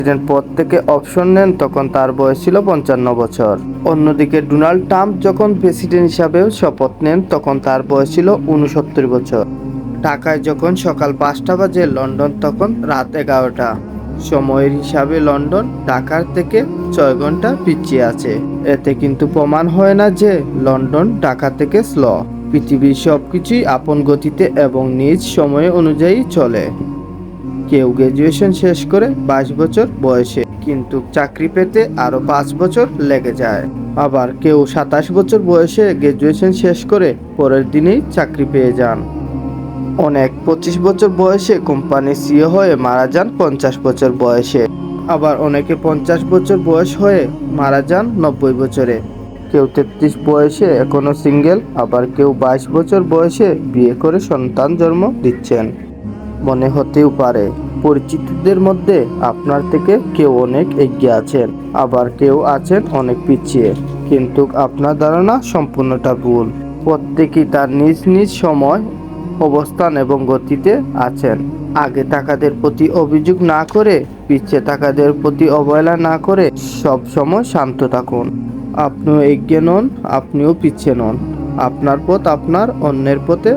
President পদ থেকে অবসর নেন তখন তার বয়স ছিল 55 বছর। অন্যদিকে ডোনাল্ড ট্রাম্প যখন প্রেসিডেন্ট হিসাবেও শপথ নেন তখন তার বয়স ছিল 69 বছর। ঢাকায় যখন সকাল 5টা বাজে, লন্ডন তখন রাত 11টা। সময়ের হিসাবে লন্ডন ঢাকার থেকে 6 ঘন্টা পিছিয়ে আছে। এতে কিন্তু প্রমাণ হয় না যে লন্ডন ঢাকা থেকে স্লো। পৃথিবীর সবকিছুই আপন গতিতে এবং নিজ সময় অনুযায়ী চলে। কেউ গ্র্যাজুয়েশন শেষ করে 22 বছর বয়সে, কিন্তু চাকরি পেতে আরো 5 বছর লেগে যায়। আবার কেউ 27 বছর বয়সে গ্র্যাজুয়েশন শেষ করে পরের দিনেই চাকরি পেয়ে যান। অনেক 25 বছর বয়সে কোম্পানির সিইও হয়ে মারা যান 50 বছর বয়সে। আবার অনেকে 50 বছর বয়স হয়ে মারা যান 90 বছরে। কেউ 33 বয়সে এখনো সিঙ্গেল, আবার কেউ 22 বছর বয়সে বিয়ে করে সন্তান জন্ম দিচ্ছেন। মনে হতেও পারে পরিচিতদের মধ্যে আপনার থেকে কেউ অনেক এগিয়ে আছেন, আবার কেউ আছেন অনেক পিছিয়ে। কিন্তু আপনার ধারণা সম্পূর্ণটা ভুল। প্রত্যেকেই তার নিজ নিজ সময়, অবস্থান এবং গতিতে আছেন। আগে থাকাদের প্রতি অভিযোগ না করে, পিছিয়ে থাকাদের প্রতি অবহেলা না করে সব সময় শান্ত থাকুন। আপনিও এগিয়ে নন, আপনিও পিছিয়ে নন। আপনার পথ আপনার, অন্যের পথে